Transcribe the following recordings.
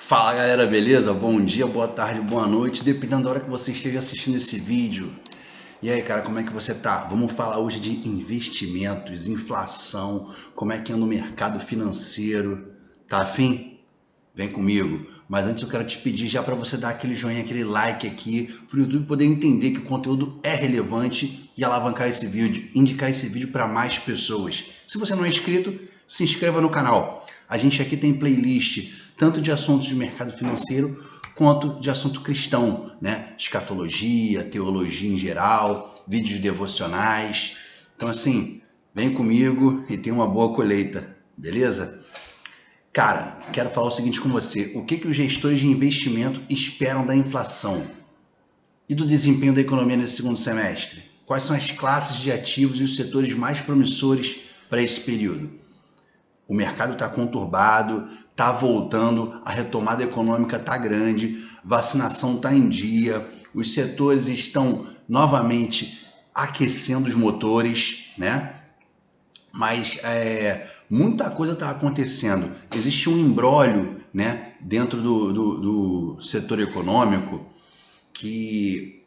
Fala galera, beleza? Bom dia, boa tarde, boa noite, dependendo da hora que você esteja assistindo esse vídeo. E aí, cara, como é que você tá? Vamos falar hoje de investimentos, inflação, como é que anda o mercado financeiro. Tá afim? Vem comigo. Mas antes eu quero te pedir já para você dar aquele joinha, aquele like aqui, para o YouTube poder entender que o conteúdo é relevante e alavancar esse vídeo, indicar esse vídeo para mais pessoas. Se você não é inscrito, se inscreva no canal. A gente aqui tem playlist tanto de assuntos de mercado financeiro quanto de assunto cristão, né? Escatologia, teologia em geral, vídeos devocionais. Então assim, vem comigo e tenha uma boa colheita, beleza? Cara, quero falar o seguinte com você. O que os gestores de investimento esperam da inflação e do desempenho da economia nesse segundo semestre? Quais são as classes de ativos e os setores mais promissores para esse período? O mercado está conturbado, está voltando, a retomada econômica está grande, vacinação está em dia, os setores estão novamente aquecendo os motores, né? Mas muita coisa está acontecendo. Existe um imbróglio, né, dentro do setor econômico que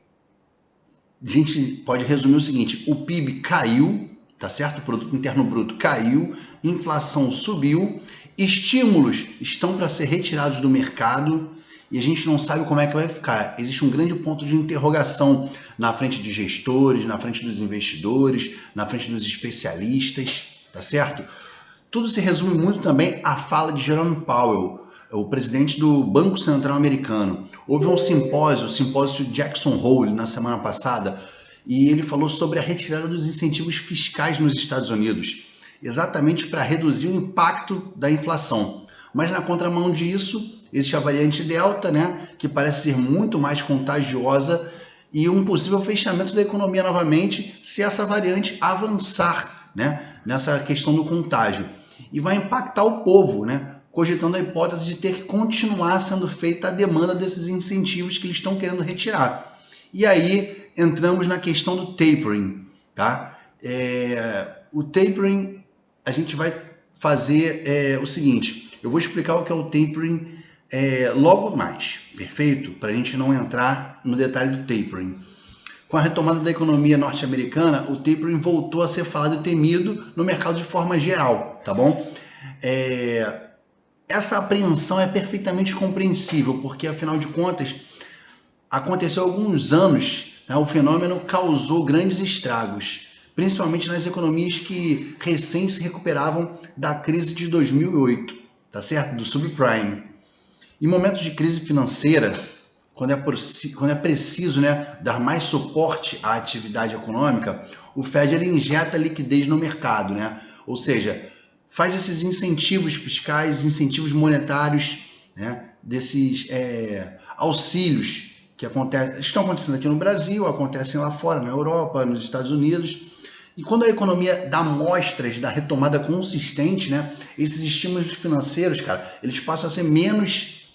a gente pode resumir o seguinte: o PIB caiu, tá certo? O Produto Interno Bruto caiu, inflação subiu, estímulos estão para ser retirados do mercado e a gente não sabe como é que vai ficar. Existe um grande ponto de interrogação na frente de gestores, na frente dos investidores, na frente dos especialistas, tá certo? Tudo se resume muito também à fala de Jerome Powell, o presidente do Banco Central americano. Houve um simpósio, o simpósio de Jackson Hole, na semana passada, e ele falou sobre a retirada dos incentivos fiscais nos Estados Unidos, exatamente para reduzir o impacto da inflação. Mas na contramão disso, existe a variante Delta, né, que parece ser muito mais contagiosa e um possível fechamento da economia novamente se essa variante avançar, né, nessa questão do contágio. E vai impactar o povo, né, cogitando a hipótese de ter que continuar sendo feita a demanda desses incentivos que eles estão querendo retirar. E aí entramos na questão do tapering, tá? O tapering, a gente vai fazer o seguinte: eu vou explicar o que é o tapering logo mais, perfeito? Para a gente não entrar no detalhe do tapering. Com a retomada da economia norte-americana, o tapering voltou a ser falado e temido no mercado de forma geral, tá bom? Essa apreensão é perfeitamente compreensível, porque afinal de contas, aconteceu há alguns anos, né, o fenômeno causou grandes estragos, principalmente nas economias que recém se recuperavam da crise de 2008, tá certo? Do subprime. Em momentos de crise financeira, quando é preciso, né, dar mais suporte à atividade econômica, o Fed ele injeta liquidez no mercado, né? Ou seja, faz esses incentivos fiscais, incentivos monetários, né, desses auxílios que estão acontecendo aqui no Brasil, acontecem lá fora, na Europa, nos Estados Unidos. E quando a economia dá mostras da retomada consistente, né, esses estímulos financeiros, cara, eles passam a ser menos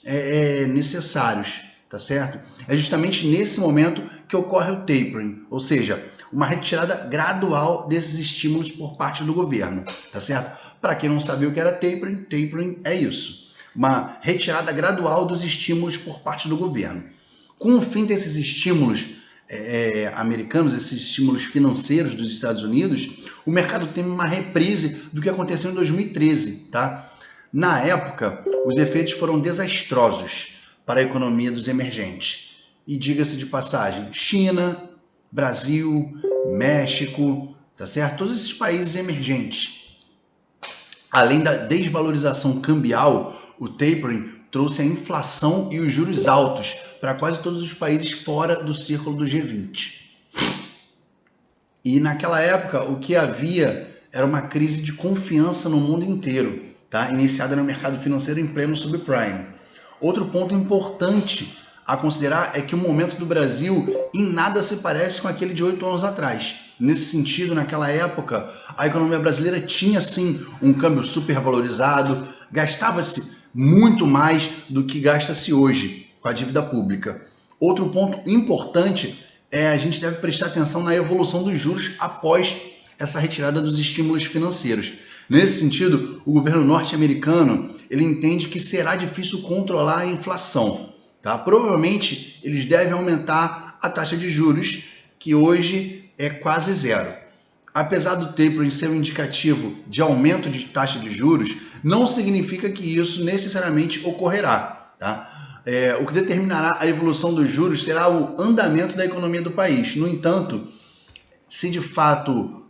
necessários, tá certo? É justamente nesse momento que ocorre o tapering, ou seja, uma retirada gradual desses estímulos por parte do governo, tá certo? Para quem não sabia o que era tapering, tapering é isso, uma retirada gradual dos estímulos por parte do governo. Com o fim desses estímulos americanos, esses estímulos financeiros dos Estados Unidos, o mercado teme uma reprise do que aconteceu em 2013, tá? Na época, os efeitos foram desastrosos para a economia dos emergentes. E diga-se de passagem, China, Brasil, México, tá certo? Todos esses países emergentes. Além da desvalorização cambial, o tapering trouxe a inflação e os juros altos para quase todos os países fora do círculo do G20. E naquela época, o que havia era uma crise de confiança no mundo inteiro, tá? Iniciada no mercado financeiro em pleno subprime. Outro ponto importante a considerar é que o momento do Brasil em nada se parece com aquele de 8 anos atrás. Nesse sentido, naquela época, a economia brasileira tinha sim um câmbio supervalorizado, gastava-se muito mais do que gasta-se hoje com a dívida pública. Outro ponto importante a gente deve prestar atenção na evolução dos juros após essa retirada dos estímulos financeiros. Nesse sentido, o governo norte-americano ele entende que será difícil controlar a inflação. Tá? Provavelmente eles devem aumentar a taxa de juros, que hoje é quase zero. Apesar do tapering ser um indicativo de aumento de taxa de juros, não significa que isso necessariamente ocorrerá. Tá? O que determinará a evolução dos juros será o andamento da economia do país. No entanto, se de fato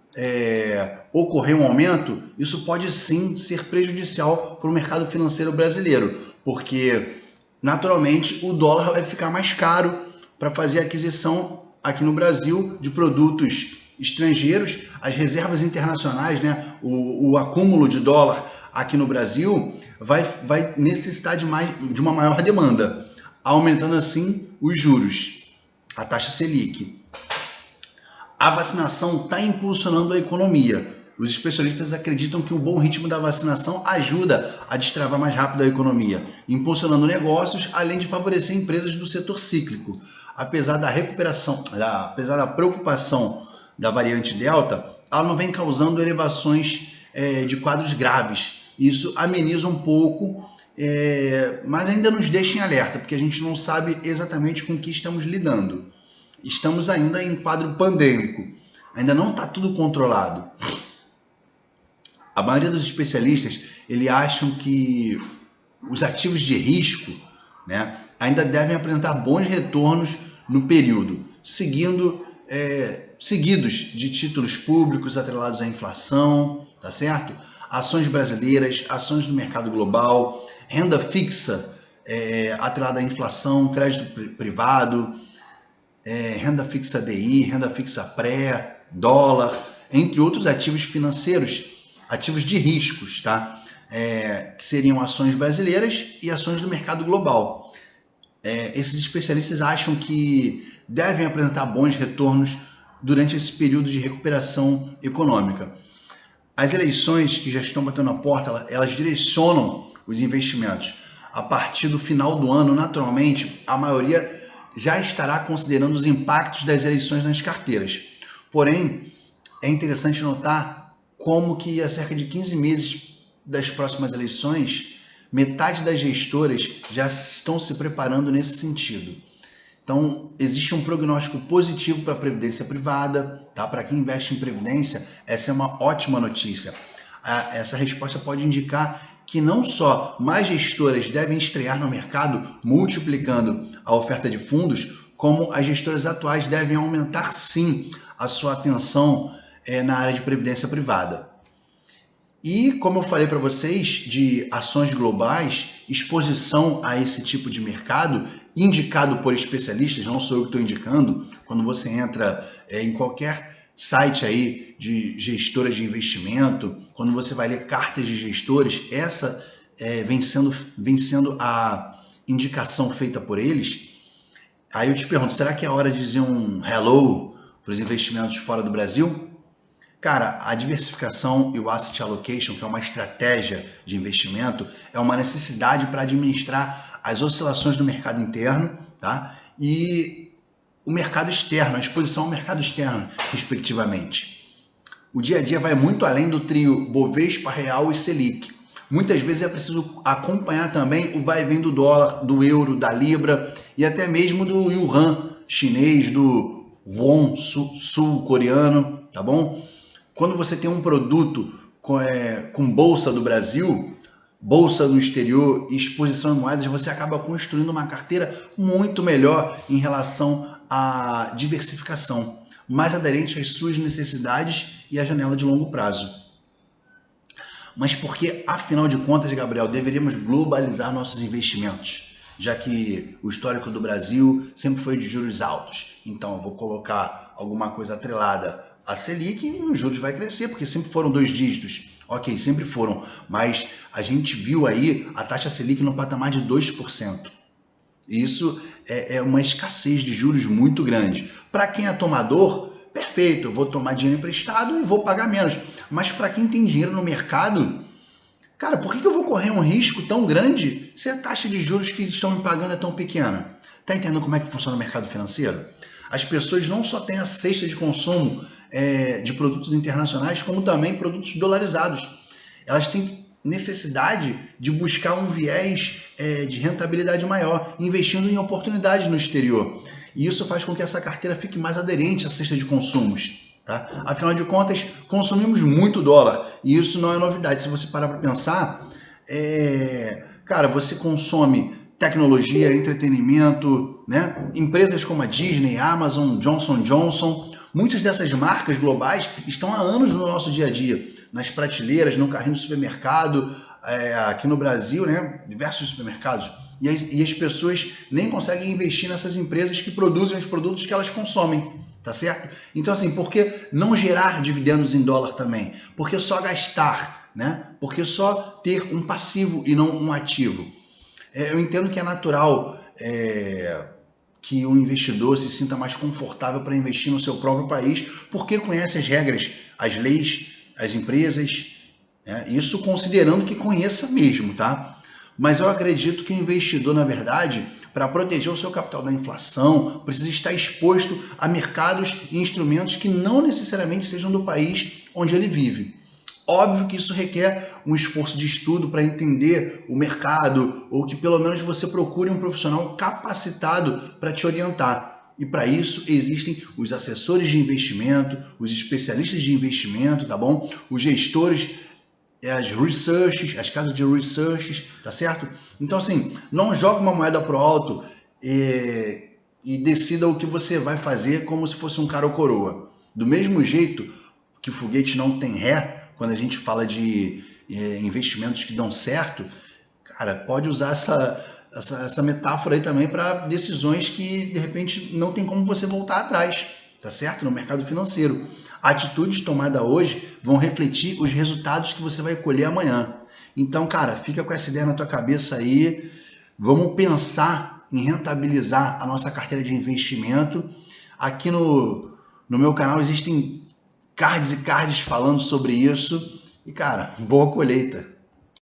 ocorrer um aumento, isso pode sim ser prejudicial para o mercado financeiro brasileiro, porque naturalmente o dólar vai ficar mais caro para fazer aquisição aqui no Brasil de produtos estrangeiros, as reservas internacionais, né, o acúmulo de dólar aqui no Brasil vai necessitar de uma maior demanda, aumentando assim os juros, a taxa Selic. A vacinação está impulsionando a economia. Os especialistas acreditam que o bom ritmo da vacinação ajuda a destravar mais rápido a economia, impulsionando negócios, além de favorecer empresas do setor cíclico. Apesar da preocupação da variante Delta, ela não vem causando elevações de quadros graves. Isso ameniza um pouco, mas ainda nos deixa em alerta, porque a gente não sabe exatamente com o que estamos lidando. Estamos ainda em quadro pandêmico, ainda não está tudo controlado. A maioria dos especialistas acham que os ativos de risco, né, ainda devem apresentar bons retornos no período, seguidos de títulos públicos atrelados à inflação, tá certo? Ações brasileiras, ações do mercado global, renda fixa atrelada à inflação, crédito privado, renda fixa DI, renda fixa pré, dólar, entre outros ativos financeiros, ativos de riscos, tá? Que seriam ações brasileiras e ações do mercado global. Esses especialistas acham que devem apresentar bons retornos durante esse período de recuperação econômica. As eleições que já estão batendo na porta, elas direcionam os investimentos. A partir do final do ano, naturalmente, a maioria já estará considerando os impactos das eleições nas carteiras. Porém, é interessante notar como que há cerca de 15 meses das próximas eleições, metade das gestoras já estão se preparando nesse sentido. Então, existe um prognóstico positivo para a previdência privada, tá? Para quem investe em previdência, essa é uma ótima notícia. Essa resposta pode indicar que não só mais gestoras devem estrear no mercado, multiplicando a oferta de fundos, como as gestoras atuais devem aumentar sim a sua atenção na área de previdência privada. E como eu falei para vocês, de ações globais, exposição a esse tipo de mercado, indicado por especialistas, não sou eu que estou indicando, quando você entra em qualquer site aí de gestoras de investimento, quando você vai ler cartas de gestores, essa vem sendo a indicação feita por eles. Aí eu te pergunto, será que é hora de dizer um hello para os investimentos fora do Brasil? Cara, a diversificação e o asset allocation, que é uma estratégia de investimento, é uma necessidade para administrar as oscilações do mercado interno, tá? E o mercado externo, a exposição ao mercado externo, respectivamente. O dia a dia vai muito além do trio Bovespa, Real e Selic. Muitas vezes é preciso acompanhar também o vai e vem do dólar, do euro, da libra e até mesmo do yuan chinês, do won sul-coreano, tá bom? Quando você tem um produto com bolsa do Brasil, bolsa no exterior e exposição em moedas, você acaba construindo uma carteira muito melhor em relação à diversificação, mais aderente às suas necessidades e à janela de longo prazo. Mas por que, afinal de contas, Gabriel, deveríamos globalizar nossos investimentos? Já que o histórico do Brasil sempre foi de juros altos. Então, eu vou colocar alguma coisa atrelada a Selic e os juros vai crescer, porque sempre foram 2 dígitos. Ok, sempre foram, mas a gente viu aí a taxa Selic no patamar de 2%. Isso é uma escassez de juros muito grande. Para quem é tomador, perfeito, eu vou tomar dinheiro emprestado e vou pagar menos. Mas para quem tem dinheiro no mercado, cara, por que eu vou correr um risco tão grande se a taxa de juros que estão me pagando é tão pequena? Tá entendendo como é que funciona o mercado financeiro? As pessoas não só têm a cesta de consumo de produtos internacionais, como também produtos dolarizados. elas têm necessidade de buscar um viés de rentabilidade maior, investindo em oportunidades no exterior. E isso faz com que essa carteira fique mais aderente à cesta de consumos. Tá? Afinal de contas, consumimos muito dólar e isso não é novidade. Se você parar para pensar, cara, você consome tecnologia, entretenimento, né? Empresas como a Disney, Amazon, Johnson & Johnson, muitas dessas marcas globais estão há anos no nosso dia a dia, nas prateleiras, no carrinho do supermercado, aqui no Brasil, né? Diversos supermercados. E as pessoas nem conseguem investir nessas empresas que produzem os produtos que elas consomem, tá certo? Então, assim, por que não gerar dividendos em dólar também? Por que só gastar, né? Por que só ter um passivo e não um ativo? Eu entendo que é natural que o investidor se sinta mais confortável para investir no seu próprio país, porque conhece as regras, as leis, as empresas, né? Isso considerando que conheça mesmo, tá? Mas eu acredito que o investidor, na verdade, para proteger o seu capital da inflação, precisa estar exposto a mercados e instrumentos que não necessariamente sejam do país onde ele vive. Óbvio que isso requer um esforço de estudo para entender o mercado, ou que pelo menos você procure um profissional capacitado para te orientar. E para isso existem os assessores de investimento, os especialistas de investimento, tá bom? Os gestores, as researches, as casas de researches, tá certo? Então, assim, não joga uma moeda pro alto e decida o que você vai fazer como se fosse um cara ou coroa. Do mesmo jeito que o foguete não tem ré, quando a gente fala de investimentos que dão certo, cara, pode usar essa metáfora aí também para decisões que, de repente, não tem como você voltar atrás, tá certo? No mercado financeiro. Atitudes tomadas hoje vão refletir os resultados que você vai colher amanhã. Então, cara, fica com essa ideia na tua cabeça aí. Vamos pensar em rentabilizar a nossa carteira de investimento. Aqui no meu canal existem cards e cards falando sobre isso. E, cara, boa colheita!